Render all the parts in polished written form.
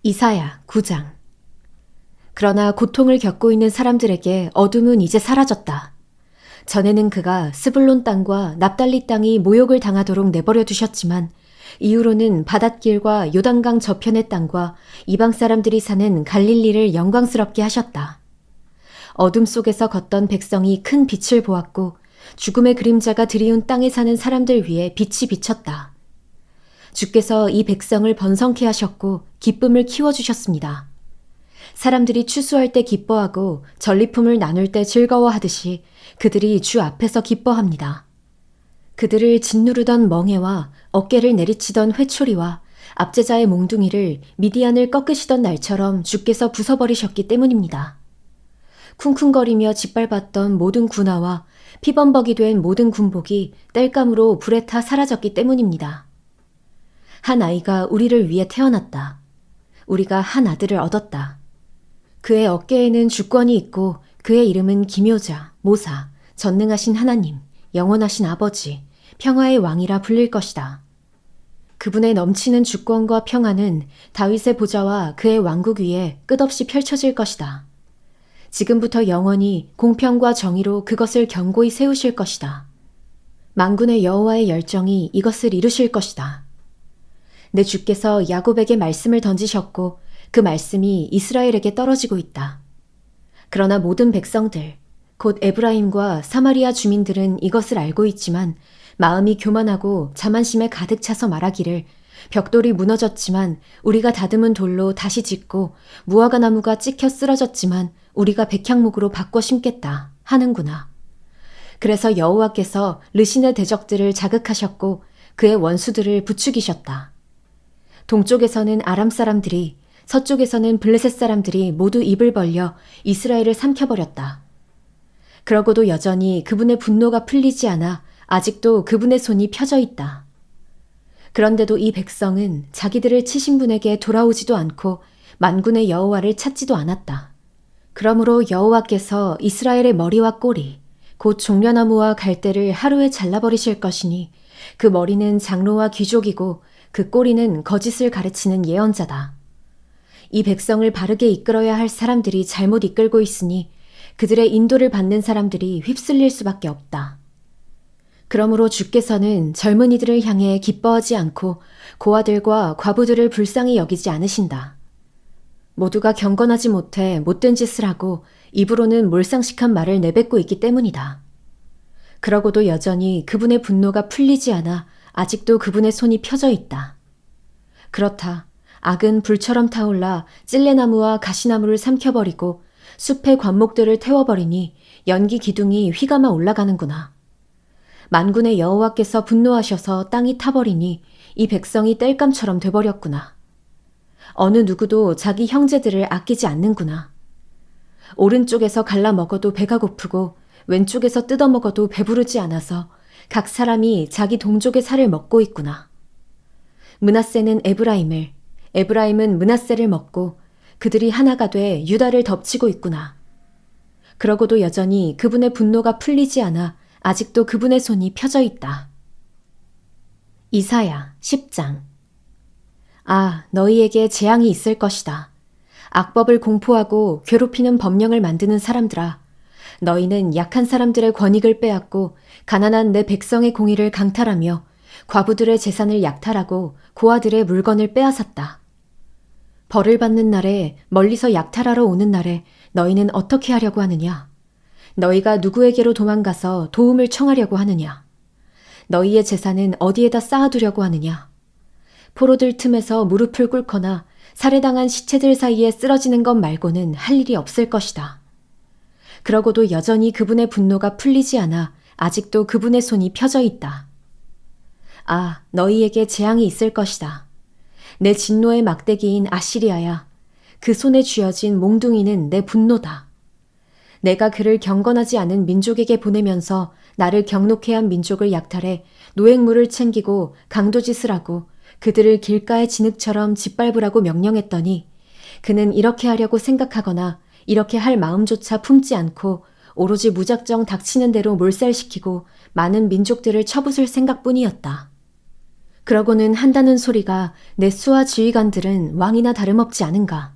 이사야 9장. 그러나 고통을 겪고 있는 사람들에게 어둠은 이제 사라졌다. 전에는 그가 스불론 땅과 납달리 땅이 모욕을 당하도록 내버려 두셨지만 이후로는 바닷길과 요단강 저편의 땅과 이방 사람들이 사는 갈릴리를 영광스럽게 하셨다. 어둠 속에서 걷던 백성이 큰 빛을 보았고 죽음의 그림자가 드리운 땅에 사는 사람들 위에 빛이 비쳤다. 주께서 이 백성을 번성케 하셨고 기쁨을 키워주셨습니다. 사람들이 추수할 때 기뻐하고 전리품을 나눌 때 즐거워하듯이 그들이 주 앞에서 기뻐합니다. 그들을 짓누르던 멍에와 어깨를 내리치던 회초리와 압제자의 몽둥이를 미디안을 꺾으시던 날처럼 주께서 부숴버리셨기 때문입니다. 쿵쿵거리며 짓밟았던 모든 군화와 피범벅이 된 모든 군복이 땔감으로 불에 타 사라졌기 때문입니다. 한 아이가 우리를 위해 태어났다. 우리가 한 아들을 얻었다. 그의 어깨에는 주권이 있고 그의 이름은 기묘자, 모사, 전능하신 하나님, 영원하신 아버지, 평화의 왕이라 불릴 것이다. 그분의 넘치는 주권과 평화는 다윗의 보좌와 그의 왕국 위에 끝없이 펼쳐질 것이다. 지금부터 영원히 공평과 정의로 그것을 견고히 세우실 것이다. 만군의 여호와의 열정이 이것을 이루실 것이다. 내 주께서 야곱에게 말씀을 던지셨고 그 말씀이 이스라엘에게 떨어지고 있다. 그러나 모든 백성들, 곧 에브라임과 사마리아 주민들은 이것을 알고 있지만 마음이 교만하고 자만심에 가득 차서 말하기를 벽돌이 무너졌지만 우리가 다듬은 돌로 다시 짓고 무화과 나무가 찍혀 쓰러졌지만 우리가 백향목으로 바꿔 심겠다 하는구나. 그래서 여호와께서 르신의 대적들을 자극하셨고 그의 원수들을 부추기셨다. 동쪽에서는 아람 사람들이, 서쪽에서는 블레셋 사람들이 모두 입을 벌려 이스라엘을 삼켜버렸다. 그러고도 여전히 그분의 분노가 풀리지 않아 아직도 그분의 손이 펴져 있다. 그런데도 이 백성은 자기들을 치신 분에게 돌아오지도 않고 만군의 여호와를 찾지도 않았다. 그러므로 여호와께서 이스라엘의 머리와 꼬리, 곧 종려나무와 갈대를 하루에 잘라버리실 것이니 그 머리는 장로와 귀족이고 그 꼬리는 거짓을 가르치는 예언자다. 이 백성을 바르게 이끌어야 할 사람들이 잘못 이끌고 있으니 그들의 인도를 받는 사람들이 휩쓸릴 수밖에 없다. 그러므로 주께서는 젊은이들을 향해 기뻐하지 않고 고아들과 과부들을 불쌍히 여기지 않으신다. 모두가 경건하지 못해 못된 짓을 하고 입으로는 몰상식한 말을 내뱉고 있기 때문이다. 그러고도 여전히 그분의 분노가 풀리지 않아 아직도 그분의 손이 펴져 있다. 그렇다. 악은 불처럼 타올라 찔레나무와 가시나무를 삼켜버리고 숲의 관목들을 태워버리니 연기 기둥이 휘감아 올라가는구나. 만군의 여호와께서 분노하셔서 땅이 타버리니 이 백성이 땔감처럼 돼버렸구나. 어느 누구도 자기 형제들을 아끼지 않는구나. 오른쪽에서 갈라 먹어도 배가 고프고 왼쪽에서 뜯어 먹어도 배부르지 않아서 각 사람이 자기 동족의 살을 먹고 있구나. 므낫세는 에브라임을, 에브라임은 므낫세를 먹고 그들이 하나가 돼 유다를 덮치고 있구나. 그러고도 여전히 그분의 분노가 풀리지 않아 아직도 그분의 손이 펴져 있다. 이사야 10장. 아, 너희에게 재앙이 있을 것이다. 악법을 공포하고 괴롭히는 법령을 만드는 사람들아. 너희는 약한 사람들의 권익을 빼앗고 가난한 내 백성의 공의를 강탈하며 과부들의 재산을 약탈하고 고아들의 물건을 빼앗았다. 벌을 받는 날에 멀리서 약탈하러 오는 날에 너희는 어떻게 하려고 하느냐? 너희가 누구에게로 도망가서 도움을 청하려고 하느냐? 너희의 재산은 어디에다 쌓아두려고 하느냐? 포로들 틈에서 무릎을 꿇거나 살해당한 시체들 사이에 쓰러지는 것 말고는 할 일이 없을 것이다. 그러고도 여전히 그분의 분노가 풀리지 않아 아직도 그분의 손이 펴져 있다. 아, 너희에게 재앙이 있을 것이다. 내 진노의 막대기인 아시리아야. 그 손에 쥐어진 몽둥이는 내 분노다. 내가 그를 경건하지 않은 민족에게 보내면서 나를 경록해 한 민족을 약탈해 노획물을 챙기고 강도짓을 하고 그들을 길가의 진흙처럼 짓밟으라고 명령했더니 그는 이렇게 하려고 생각하거나 이렇게 할 마음조차 품지 않고 오로지 무작정 닥치는 대로 몰살시키고 많은 민족들을 쳐부술 생각뿐이었다. 그러고는 한다는 소리가 내 수하 지휘관들은 왕이나 다름없지 않은가?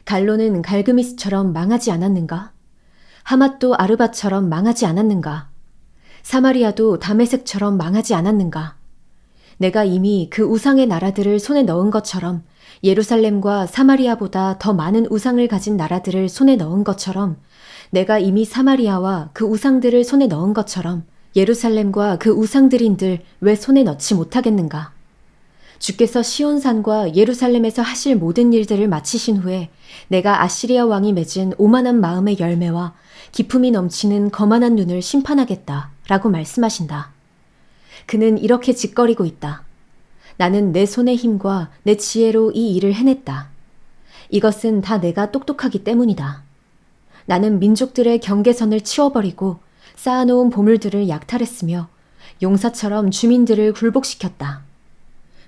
갈로는 갈그미스처럼 망하지 않았는가? 하맛도 아르바처럼 망하지 않았는가? 사마리아도 다메섹처럼 망하지 않았는가? 내가 이미 그 우상의 나라들을 손에 넣은 것처럼 예루살렘과 사마리아보다 더 많은 우상을 가진 나라들을 손에 넣은 것처럼 내가 이미 사마리아와 그 우상들을 손에 넣은 것처럼 예루살렘과 그 우상들인들 왜 손에 넣지 못하겠는가? 주께서 시온산과 예루살렘에서 하실 모든 일들을 마치신 후에 내가 아시리아 왕이 맺은 오만한 마음의 열매와 기품이 넘치는 거만한 눈을 심판하겠다 라고 말씀하신다. 그는 이렇게 짓거리고 있다. 나는 내 손의 힘과 내 지혜로 이 일을 해냈다. 이것은 다 내가 똑똑하기 때문이다. 나는 민족들의 경계선을 치워버리고 쌓아놓은 보물들을 약탈했으며 용사처럼 주민들을 굴복시켰다.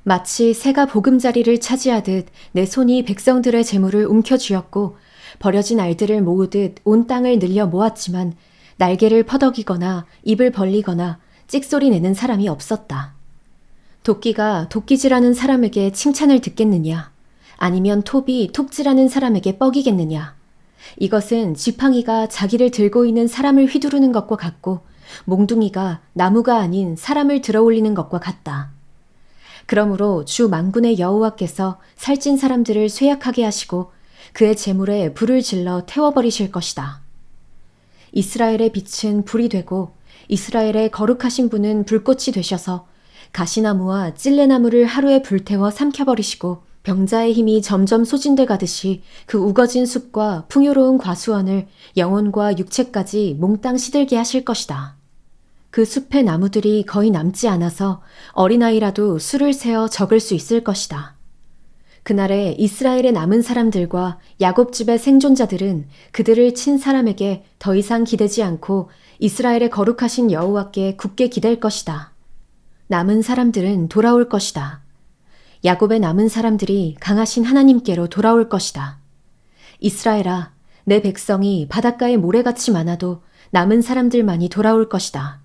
마치 새가 보금자리를 차지하듯 내 손이 백성들의 재물을 움켜쥐었고 버려진 알들을 모으듯 온 땅을 늘려 모았지만 날개를 퍼덕이거나 입을 벌리거나 찍소리 내는 사람이 없었다. 도끼가 도끼질하는 사람에게 칭찬을 듣겠느냐? 아니면 톱이 톱질하는 사람에게 뻐기겠느냐? 이것은 지팡이가 자기를 들고 있는 사람을 휘두르는 것과 같고 몽둥이가 나무가 아닌 사람을 들어올리는 것과 같다. 그러므로 주 만군의 여호와께서 살찐 사람들을 쇠약하게 하시고 그의 재물에 불을 질러 태워버리실 것이다. 이스라엘의 빛은 불이 되고 이스라엘의 거룩하신 분은 불꽃이 되셔서 가시나무와 찔레나무를 하루에 불태워 삼켜버리시고 병자의 힘이 점점 소진돼 가듯이 그 우거진 숲과 풍요로운 과수원을 영혼과 육체까지 몽땅 시들게 하실 것이다. 그 숲의 나무들이 거의 남지 않아서 어린아이라도 수를 세어 적을 수 있을 것이다. 그날에 이스라엘의 남은 사람들과 야곱집의 생존자들은 그들을 친 사람에게 더 이상 기대지 않고 이스라엘의 거룩하신 여호와께 굳게 기댈 것이다. 남은 사람들은 돌아올 것이다. 야곱의 남은 사람들이 강하신 하나님께로 돌아올 것이다. 이스라엘아, 내 백성이 바닷가의 모래같이 많아도 남은 사람들만이 돌아올 것이다.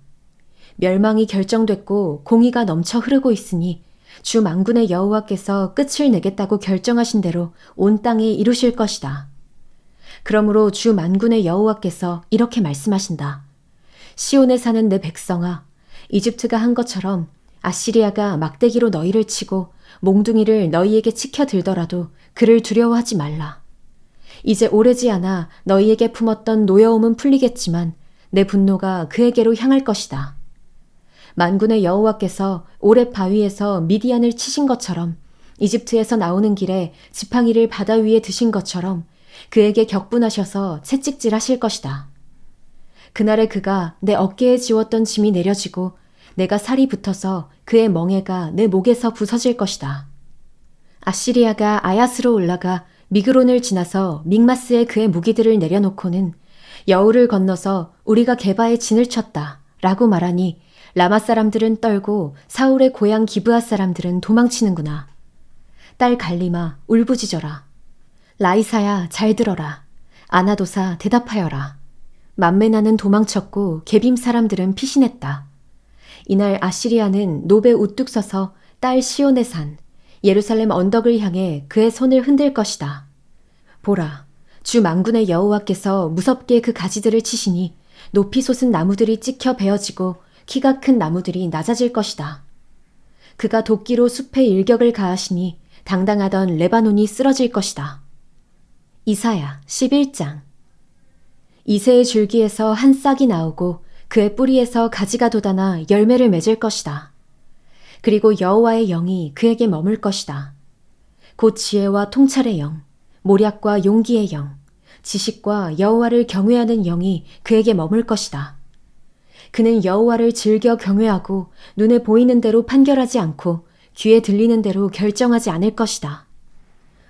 멸망이 결정됐고 공의가 넘쳐 흐르고 있으니 주 만군의 여호와께서 끝을 내겠다고 결정하신 대로 온 땅에 이루실 것이다. 그러므로 주 만군의 여호와께서 이렇게 말씀하신다. 시온에 사는 내 백성아, 이집트가 한 것처럼 아시리아가 막대기로 너희를 치고 몽둥이를 너희에게 치켜 들더라도 그를 두려워하지 말라. 이제 오래지 않아 너희에게 품었던 노여움은 풀리겠지만 내 분노가 그에게로 향할 것이다. 만군의 여호와께서 오렙 바위에서 미디안을 치신 것처럼 이집트에서 나오는 길에 지팡이를 바다 위에 드신 것처럼 그에게 격분하셔서 채찍질하실 것이다. 그날에 그가 내 어깨에 지웠던 짐이 내려지고 내가 살이 붙어서 그의 멍에가 내 목에서 부서질 것이다. 아시리아가 아야스로 올라가 미그론을 지나서 믹마스에 그의 무기들을 내려놓고는 여우를 건너서 우리가 게바에 진을 쳤다 라고 말하니 라마 사람들은 떨고 사울의 고향 기브아 사람들은 도망치는구나. 딸 갈리마 울부짖어라. 라이사야 잘 들어라. 아나도사 대답하여라. 만메나는 도망쳤고 게빔 사람들은 피신했다. 이날 아시리아는 노베 우뚝 서서 딸 시온의 산 예루살렘 언덕을 향해 그의 손을 흔들 것이다. 보라, 주 만군의 여호와께서 무섭게 그 가지들을 치시니 높이 솟은 나무들이 찍혀 베어지고 키가 큰 나무들이 낮아질 것이다. 그가 도끼로 숲에 일격을 가하시니 당당하던 레바논이 쓰러질 것이다. 이사야 11장. 이새의 줄기에서 한 싹이 나오고 그의 뿌리에서 가지가 돋아나 열매를 맺을 것이다. 그리고 여호와의 영이 그에게 머물 것이다. 곧 지혜와 통찰의 영, 모략과 용기의 영, 지식과 여호와를 경외하는 영이 그에게 머물 것이다. 그는 여호와를 즐겨 경외하고 눈에 보이는 대로 판결하지 않고 귀에 들리는 대로 결정하지 않을 것이다.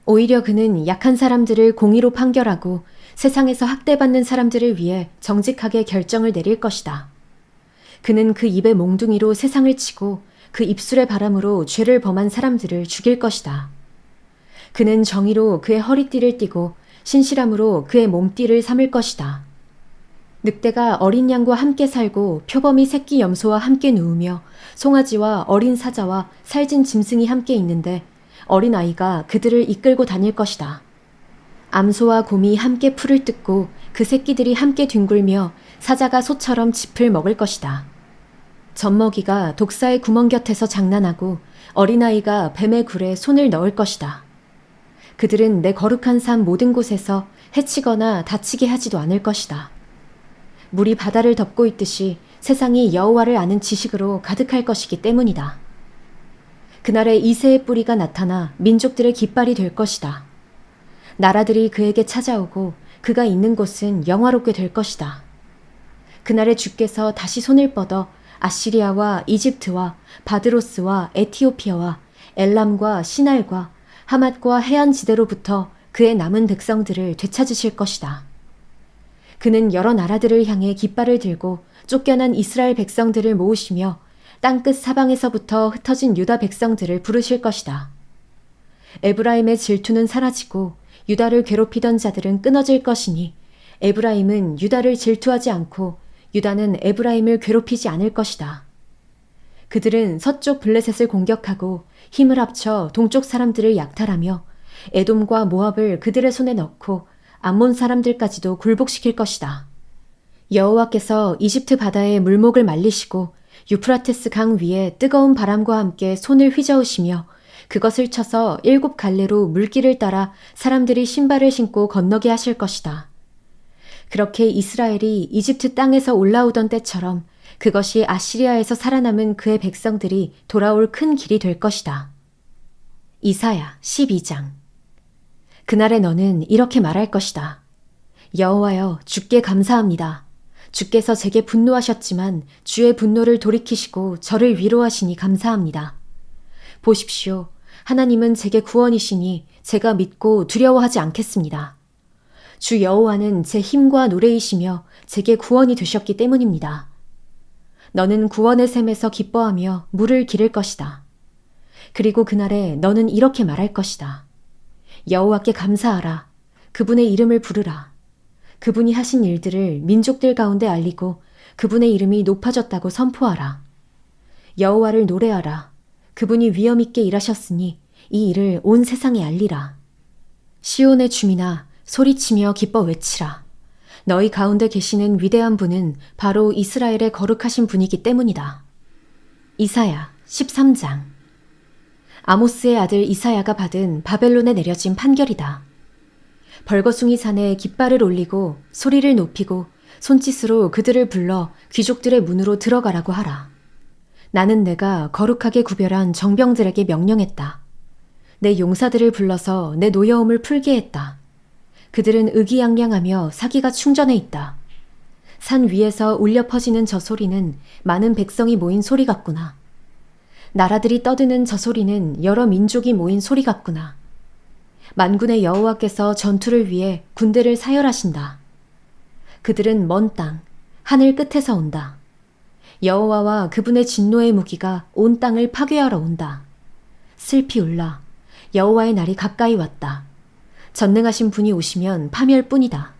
오히려 그는 약한 사람들을 공의로 판결하고 세상에서 학대받는 사람들을 위해 정직하게 결정을 내릴 것이다. 그는 그 입의 몽둥이로 세상을 치고 그 입술의 바람으로 죄를 범한 사람들을 죽일 것이다. 그는 정의로 그의 허리띠를 띠고 신실함으로 그의 몸띠를 삼을 것이다. 늑대가 어린 양과 함께 살고 표범이 새끼 염소와 함께 누우며 송아지와 어린 사자와 살진 짐승이 함께 있는데 어린 아이가 그들을 이끌고 다닐 것이다. 암소와 곰이 함께 풀을 뜯고 그 새끼들이 함께 뒹굴며 사자가 소처럼 짚을 먹을 것이다. 젖먹이가 독사의 구멍 곁에서 장난하고 어린아이가 뱀의 굴에 손을 넣을 것이다. 그들은 내 거룩한 삶 모든 곳에서 해치거나 다치게 하지도 않을 것이다. 물이 바다를 덮고 있듯이 세상이 여호와를 아는 지식으로 가득할 것이기 때문이다. 그날에 이새의 뿌리가 나타나 민족들의 깃발이 될 것이다. 나라들이 그에게 찾아오고 그가 있는 곳은 영화롭게 될 것이다. 그날에 주께서 다시 손을 뻗어 아시리아와 이집트와 바드로스와 에티오피아와 엘람과 시날과 하맛과 해안지대로부터 그의 남은 백성들을 되찾으실 것이다. 그는 여러 나라들을 향해 깃발을 들고 쫓겨난 이스라엘 백성들을 모으시며 땅끝 사방에서부터 흩어진 유다 백성들을 부르실 것이다. 에브라임의 질투는 사라지고 유다를 괴롭히던 자들은 끊어질 것이니 에브라임은 유다를 질투하지 않고 유다는 에브라임을 괴롭히지 않을 것이다. 그들은 서쪽 블레셋을 공격하고 힘을 합쳐 동쪽 사람들을 약탈하며 에돔과 모압을 그들의 손에 넣고 암몬 사람들까지도 굴복시킬 것이다. 여호와께서 이집트 바다의 물목을 말리시고 유프라테스 강 위에 뜨거운 바람과 함께 손을 휘저으시며 그것을 쳐서 7 갈래로 물길을 따라 사람들이 신발을 신고 건너게 하실 것이다. 그렇게 이스라엘이 이집트 땅에서 올라오던 때처럼 그것이 아시리아에서 살아남은 그의 백성들이 돌아올 큰 길이 될 것이다. 이사야 12장. 그날에 너는 이렇게 말할 것이다. 여호와여, 주께 감사합니다. 주께서 제게 분노하셨지만 주의 분노를 돌이키시고 저를 위로하시니 감사합니다. 보십시오. 하나님은 제게 구원이시니 제가 믿고 두려워하지 않겠습니다. 주 여호와는 제 힘과 노래이시며 제게 구원이 되셨기 때문입니다. 너는 구원의 샘에서 기뻐하며 물을 기를 것이다. 그리고 그날에 너는 이렇게 말할 것이다. 여호와께 감사하라. 그분의 이름을 부르라. 그분이 하신 일들을 민족들 가운데 알리고 그분의 이름이 높아졌다고 선포하라. 여호와를 노래하라. 그분이 위엄 있게 일하셨으니 이 일을 온 세상에 알리라. 시온의 주민아, 소리치며 기뻐 외치라. 너희 가운데 계시는 위대한 분은 바로 이스라엘의 거룩하신 분이기 때문이다. 이사야 13장. 아모스의 아들 이사야가 받은 바벨론에 내려진 판결이다. 벌거숭이 산에 깃발을 올리고 소리를 높이고 손짓으로 그들을 불러 귀족들의 문으로 들어가라고 하라. 나는 내가 거룩하게 구별한 정병들에게 명령했다. 내 용사들을 불러서 내 노여움을 풀게 했다. 그들은 의기양양하며 사기가 충전해 있다. 산 위에서 울려 퍼지는 저 소리는 많은 백성이 모인 소리 같구나. 나라들이 떠드는 저 소리는 여러 민족이 모인 소리 같구나. 만군의 여호와께서 전투를 위해 군대를 사열하신다. 그들은 먼 땅, 하늘 끝에서 온다. 여호와와 그분의 진노의 무기가 온 땅을 파괴하러 온다. 슬피 울라. 여호와의 날이 가까이 왔다. 전능하신 분이 오시면 파멸뿐이다.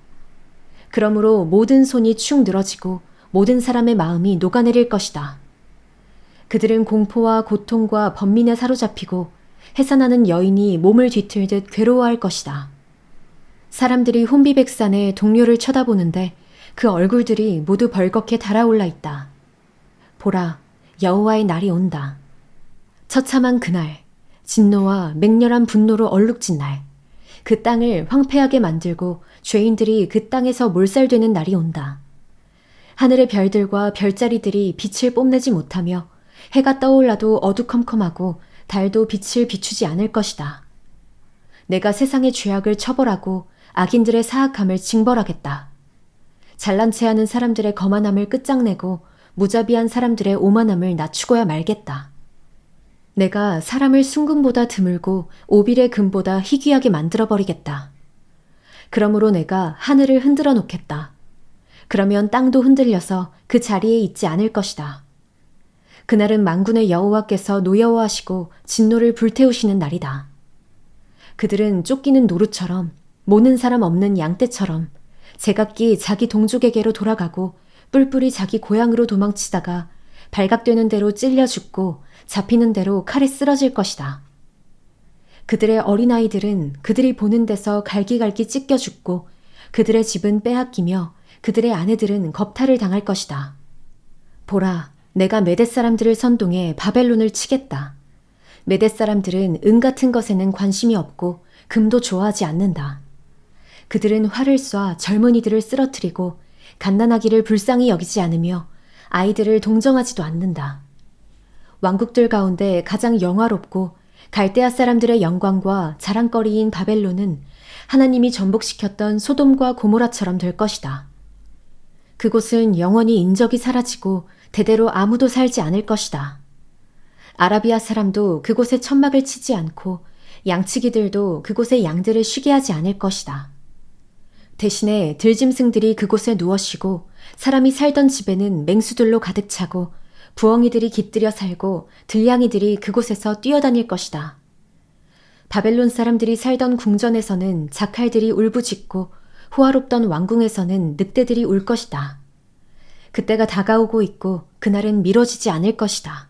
그러므로 모든 손이 축 늘어지고 모든 사람의 마음이 녹아내릴 것이다. 그들은 공포와 고통과 번민에 사로잡히고 해산하는 여인이 몸을 뒤틀듯 괴로워할 것이다. 사람들이 혼비백산의 동료를 쳐다보는데 그 얼굴들이 모두 벌겋게 달아올라 있다. 보라, 여호와의 날이 온다. 처참한 그날, 진노와 맹렬한 분노로 얼룩진 날, 그 땅을 황폐하게 만들고 죄인들이 그 땅에서 몰살되는 날이 온다. 하늘의 별들과 별자리들이 빛을 뽐내지 못하며 해가 떠올라도 어두컴컴하고 달도 빛을 비추지 않을 것이다. 내가 세상의 죄악을 처벌하고 악인들의 사악함을 징벌하겠다. 잘난 체하는 사람들의 거만함을 끝장내고 무자비한 사람들의 오만함을 낮추고야 말겠다. 내가 사람을 순금보다 드물고 오빌의 금보다 희귀하게 만들어버리겠다. 그러므로 내가 하늘을 흔들어 놓겠다. 그러면 땅도 흔들려서 그 자리에 있지 않을 것이다. 그날은 만군의 여호와께서 노여워하시고 진노를 불태우시는 날이다. 그들은 쫓기는 노루처럼 모는 사람 없는 양떼처럼 제각기 자기 동족에게로 돌아가고 뿔뿔이 자기 고향으로 도망치다가 발각되는 대로 찔려 죽고 잡히는 대로 칼에 쓰러질 것이다. 그들의 어린아이들은 그들이 보는 데서 갈기갈기 찢겨 죽고 그들의 집은 빼앗기며 그들의 아내들은 겁탈을 당할 것이다. 보라, 내가 메대 사람들을 선동해 바벨론을 치겠다. 메대 사람들은 은 같은 것에는 관심이 없고 금도 좋아하지 않는다. 그들은 활을 쏴 젊은이들을 쓰러뜨리고 갓난아기를 불쌍히 여기지 않으며 아이들을 동정하지도 않는다. 왕국들 가운데 가장 영화롭고 갈대아 사람들의 영광과 자랑거리인 바벨론은 하나님이 전복시켰던 소돔과 고모라처럼 될 것이다. 그곳은 영원히 인적이 사라지고 대대로 아무도 살지 않을 것이다. 아라비아 사람도 그곳에 천막을 치지 않고 양치기들도 그곳에 양들을 쉬게 하지 않을 것이다. 대신에 들짐승들이 그곳에 누워 쉬고 사람이 살던 집에는 맹수들로 가득 차고 부엉이들이 깃들여 살고 들량이들이 그곳에서 뛰어다닐 것이다. 바벨론 사람들이 살던 궁전에서는 자칼들이 울부짖고 호화롭던 왕궁에서는 늑대들이 울 것이다. 그때가 다가오고 있고 그날은 미뤄지지 않을 것이다.